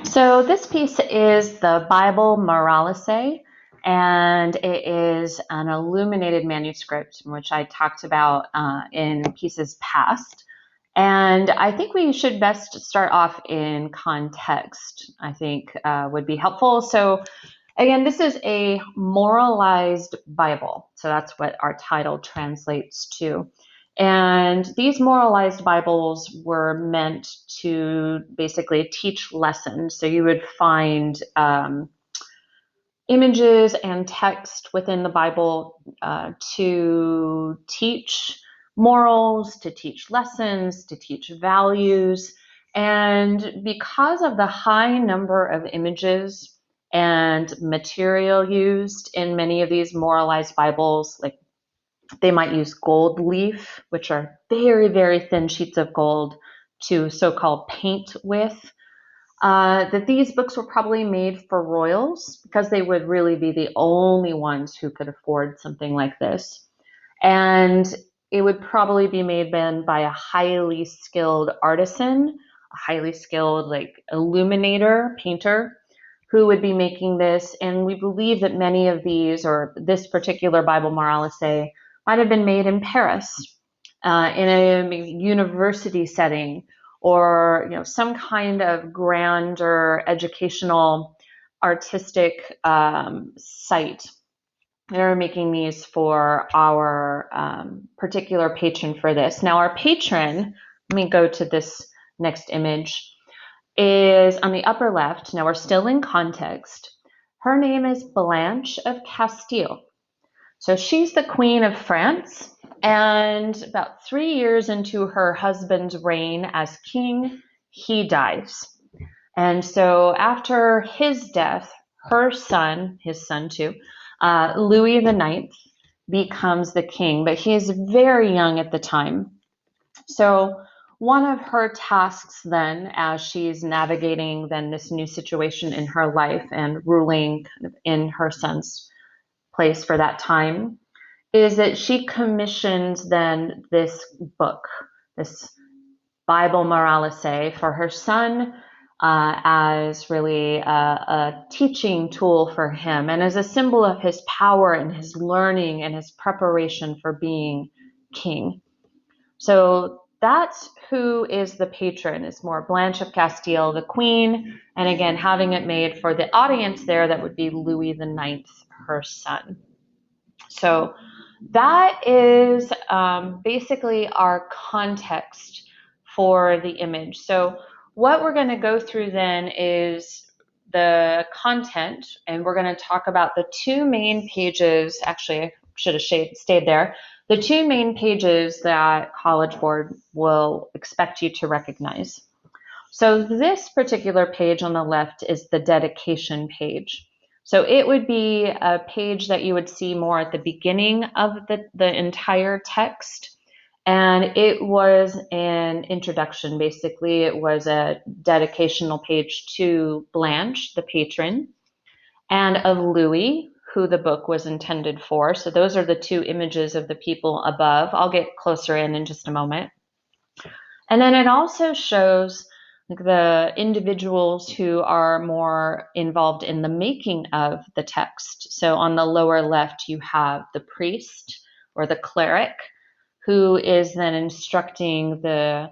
So this piece is the Bible Moralisee, and it is an illuminated manuscript, which I talked about in pieces past. And I think we should best start off in context, I think would be helpful. So again, this is a moralized Bible. So that's what our title translates to. And these moralized Bibles were meant to basically teach lessons. So you would find images and text within the Bible to teach morals, to teach lessons, to teach values. And because of the high number of images and material used in many of these moralized Bibles, like they might use gold leaf, which are very, very thin sheets of gold to so-called paint with. That these books were probably made for royals because they would really be the only ones who could afford something like this. And it would probably be made then by a highly skilled artisan, a highly skilled like illuminator, painter, who would be making this. And we believe that many of these, or this particular Bible Moralisee, might have been made in Paris, in a university setting, or some kind of grander educational, artistic site. They're making these for our particular patron for this. Now, our patron, let me go to this next image, is on the upper left. Now, we're still in context. Her name is Blanche of Castile. So she's the Queen of France, and about 3 years into her husband's reign as king, he dies. And so after his death, her son, his son too, Louis the Ninth, becomes the king, but he is very young at the time. So one of her tasks then, as she's navigating then this new situation in her life and ruling in her son's place for that time, is that she commissions then this book, this Bible Moralisee, for her son, as really a teaching tool for him and as a symbol of his power and his learning and his preparation for being king. So that's who is the patron. It's more Blanche of Castile, the queen, and again, having it made for the audience there, that would be Louis the Ninth, her son. So that is basically our context for the image. So what we're going to go through then is the content, and we're going to talk about the two main pages. Actually, I should have stayed there. The two main pages that College Board will expect you to recognize. So this particular page on the left is the dedication page. So it would be a page that you would see more at the beginning of the entire text. And it was an introduction, basically. It was a dedicational page to Blanche, the patron, and of Louis, who the book was intended for. So those are the two images of the people above. I'll get closer in just a moment. And then it also shows the individuals who are more involved in the making of the text. So on the lower left, you have the priest or the cleric, who is then instructing the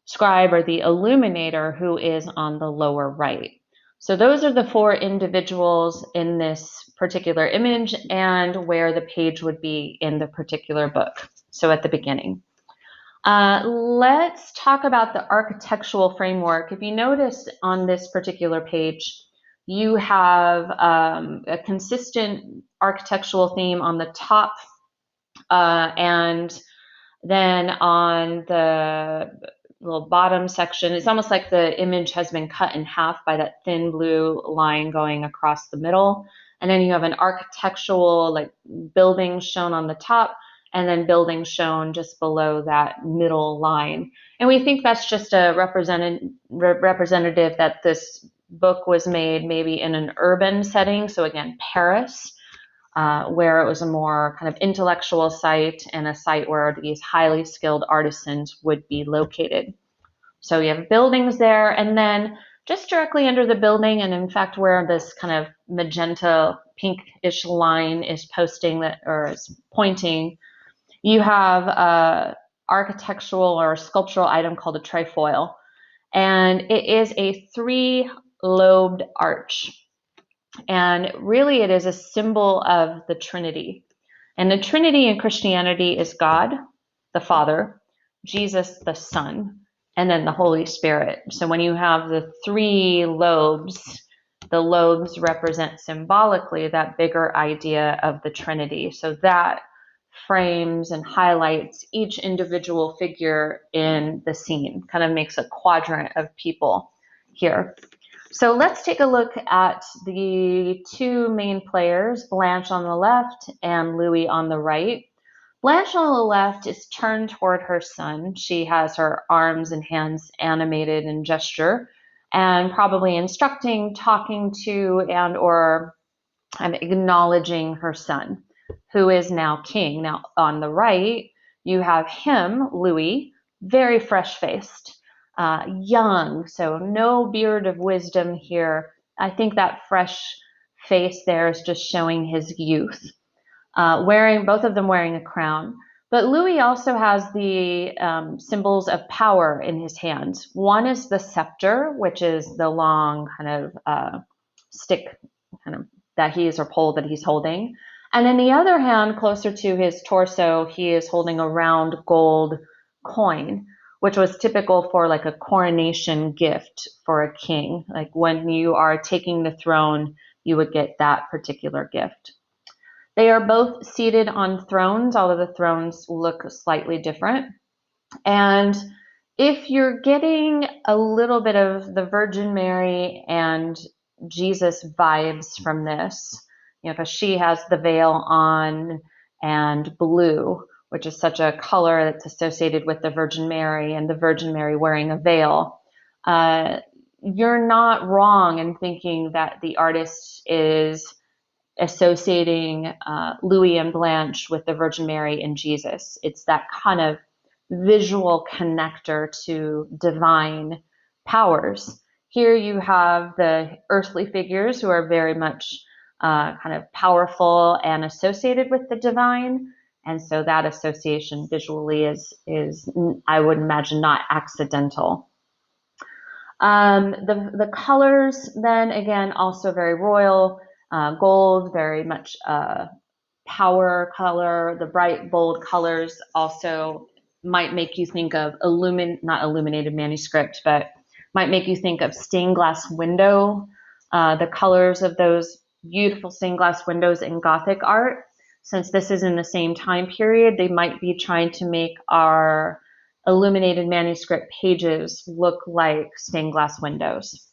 scribe or the illuminator, who is on the lower right. So those are the four individuals in this particular image and where the page would be in the particular book. So at the beginning. Let's talk about the architectural framework. If you notice on this particular page, you have a consistent architectural theme on the top, and then on the little bottom section, it's almost like the image has been cut in half by that thin blue line going across the middle. And then you have an architectural like building shown on the top, and then buildings shown just below that middle line. And we think that's just a representative that this book was made maybe in an urban setting. So again, Paris, where it was a more kind of intellectual site and a site where these highly skilled artisans would be located. So you have buildings there, and then just directly under the building, and in fact where this kind of magenta pinkish line is posting that or is pointing, you have a architectural or sculptural item called a trefoil, and it is a three-lobed arch. And really it is a symbol of the Trinity. And the Trinity in Christianity is God, the Father, Jesus, the Son, and then the Holy Spirit. So when you have the three lobes, the lobes represent symbolically that bigger idea of the Trinity. So that frames and highlights each individual figure in the scene, kind of makes a quadrant of people here. So let's take a look at the two main players, Blanche on the left and Louis on the right. Blanche on the left is turned toward her son. She has her arms and hands animated in gesture and probably instructing, talking to, and or acknowledging her son, who is now king. Now on the right, you have him, Louis, very fresh-faced. Young, so no beard of wisdom here. I think that fresh face there is just showing his youth. Both of them wearing a crown. But Louis also has the symbols of power in his hands. One is the scepter, which is the long kind of stick kind of that he is, or pole that he's holding. And in the other hand, closer to his torso, he is holding a round gold coin, which was typical for like a coronation gift for a king. Like when you are taking the throne, you would get that particular gift. They are both seated on thrones, although the thrones look slightly different. And if you're getting a little bit of the Virgin Mary and Jesus vibes from this, because she has the veil on and blue, which is such a color that's associated with the Virgin Mary, and the Virgin Mary wearing a veil, you're not wrong in thinking that the artist is associating Louis and Blanche with the Virgin Mary and Jesus. It's that kind of visual connector to divine powers. Here you have the earthly figures who are very much kind of powerful and associated with the divine. And so that association visually is I would imagine, not accidental. The colors then, again, also very royal. Gold, very much power color. The bright, bold colors also might make you think of not illuminated manuscript, but might make you think of stained glass window. The colors of those beautiful stained glass windows in Gothic art. Since this is in the same time period, they might be trying to make our illuminated manuscript pages look like stained glass windows.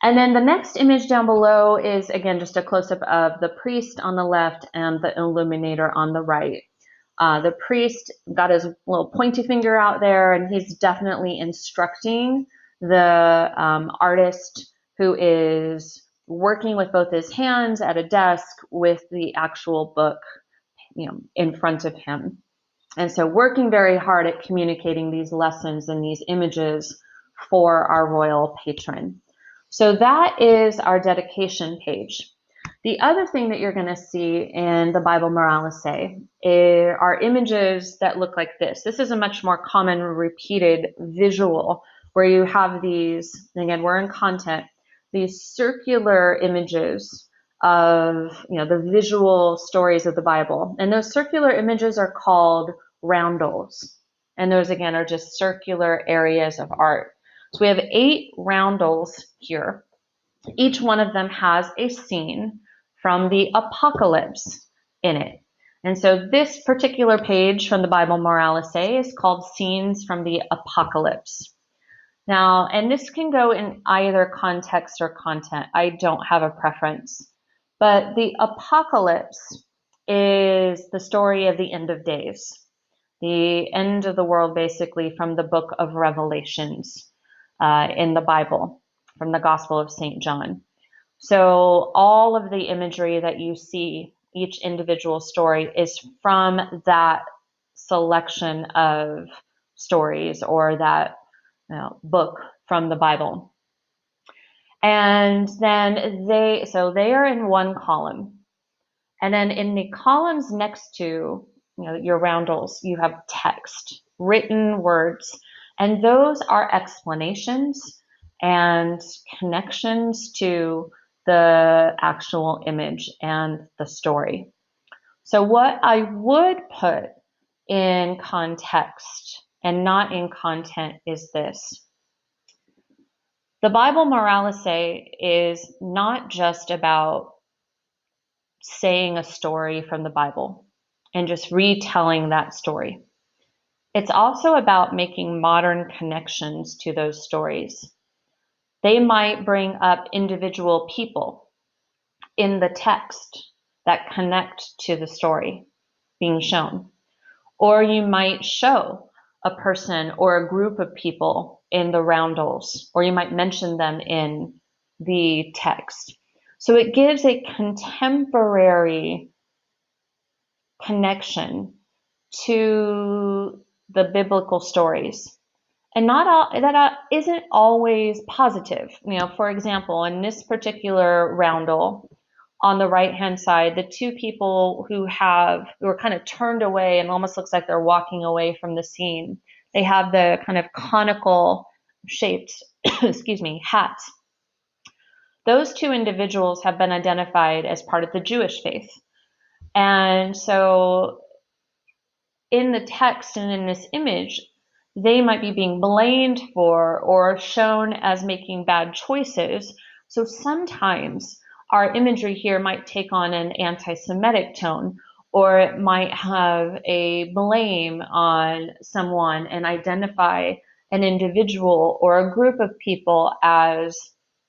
And then the next image down below is, again, just a close-up of the priest on the left and the illuminator on the right. The priest got his little pointy finger out there, and he's definitely instructing the artist, who is working with both his hands at a desk with the actual book, in front of him. And so working very hard at communicating these lessons and these images for our royal patron. So that is our dedication page. The other thing that you're going to see in the Bible Moralisee are images that look like this. This is a much more common repeated visual where you have these, again, we're in content, these circular images of, the visual stories of the Bible. And those circular images are called roundels. And those, again, are just circular areas of art. So we have 8 roundels here. Each one of them has a scene from the apocalypse in it. And so this particular page from the Bible Moralisee is called Scenes from the Apocalypse. Now, and this can go in either context or content. I don't have a preference. But the apocalypse is the story of the end of days, the end of the world, basically, from the book of Revelations in the Bible, from the Gospel of St. John. So all of the imagery that you see, each individual story, is from that selection of stories or that book from the Bible. And then they are in one column. And then in the columns next to, your roundels, you have text, written words, and those are explanations and connections to the actual image and the story. So what I would put in context and not in content is this. The Bible Moralisee is not just about saying a story from the Bible and just retelling that story. It's also about making modern connections to those stories. They might bring up individual people in the text that connect to the story being shown. Or you might show a person or a group of people in the roundels, or you might mention them in the text. So it gives a contemporary connection to the biblical stories. And not all, that isn't always positive. For example, in this particular roundel, on the right-hand side, the two people who are kind of turned away and almost looks like they're walking away from the scene. They have the kind of conical shaped, excuse me, hats. Those two individuals have been identified as part of the Jewish faith. And so in the text and in this image, they might be being blamed for or shown as making bad choices. So sometimes our imagery here might take on an anti-Semitic tone, or it might have a blame on someone and identify an individual or a group of people as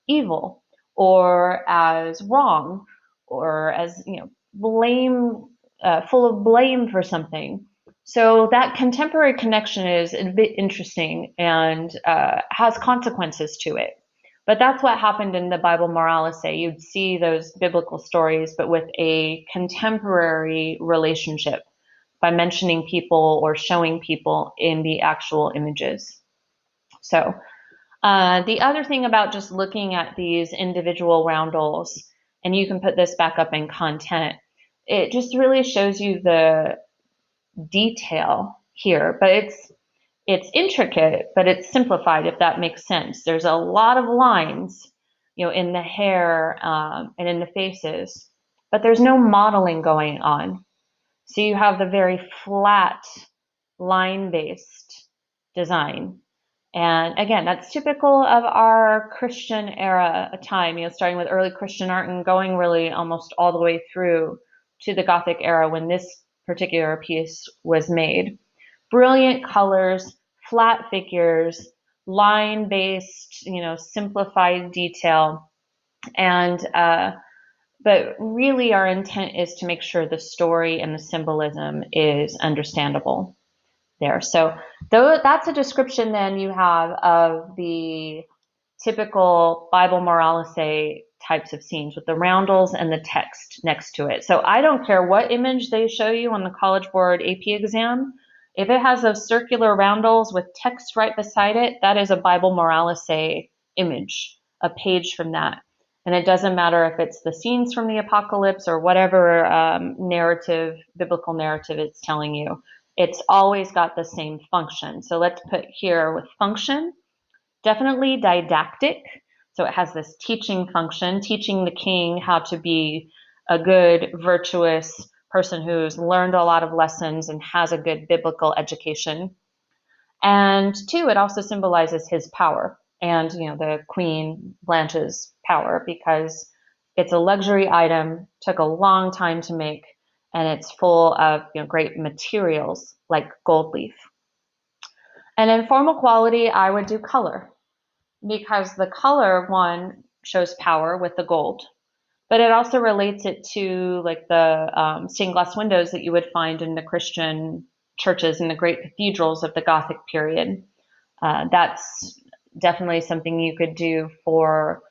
evil or as wrong or as, blame, full of blame for something. So that contemporary connection is a bit interesting and has consequences to it. But that's what happened in the Bible Moralisee. You'd see those biblical stories, but with a contemporary relationship by mentioning people or showing people in the actual images. So the other thing about just looking at these individual roundels, and you can put this back up in content, it just really shows you the detail here, but it's intricate, but it's simplified, if that makes sense. There's a lot of lines, in the hair and in the faces, but there's no modeling going on. So you have the very flat line-based design. And again, that's typical of our Christian era time, starting with early Christian art and going really almost all the way through to the Gothic era when this particular piece was made. Brilliant colors, flat figures, line-based, simplified detail. And but really our intent is to make sure the story and the symbolism is understandable there. So that's a description then you have of the typical Bible Moralisee types of scenes with the roundels and the text next to it. So I don't care what image they show you on the College Board AP exam. If it has those circular roundels with text right beside it, that is a Bible Moralisee image, a page from that. And it doesn't matter if it's the scenes from the apocalypse or whatever biblical narrative it's telling you. It's always got the same function. So let's put here with function, definitely didactic. So it has this teaching function, teaching the king how to be a good, virtuous person who's learned a lot of lessons and has a good biblical education. And two, it also symbolizes his power and, the Queen Blanche's power, because it's a luxury item, took a long time to make, and it's full of, great materials like gold leaf. And in formal quality, I would do color, because the color one shows power with the gold, but it also relates it to like the stained glass windows that you would find in the Christian churches and the great cathedrals of the Gothic period. That's definitely something you could do for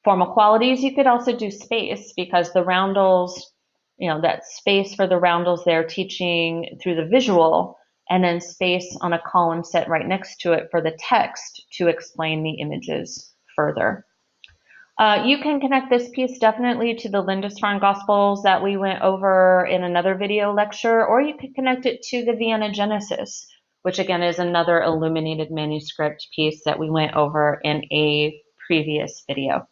formal qualities. You could also do space, because the roundels, that space for the roundels they're teaching through the visual, and then space on a column set right next to it for the text to explain the images further. You can connect this piece definitely to the Lindisfarne Gospels that we went over in another video lecture, or you could connect it to the Vienna Genesis, which again is another illuminated manuscript piece that we went over in a previous video.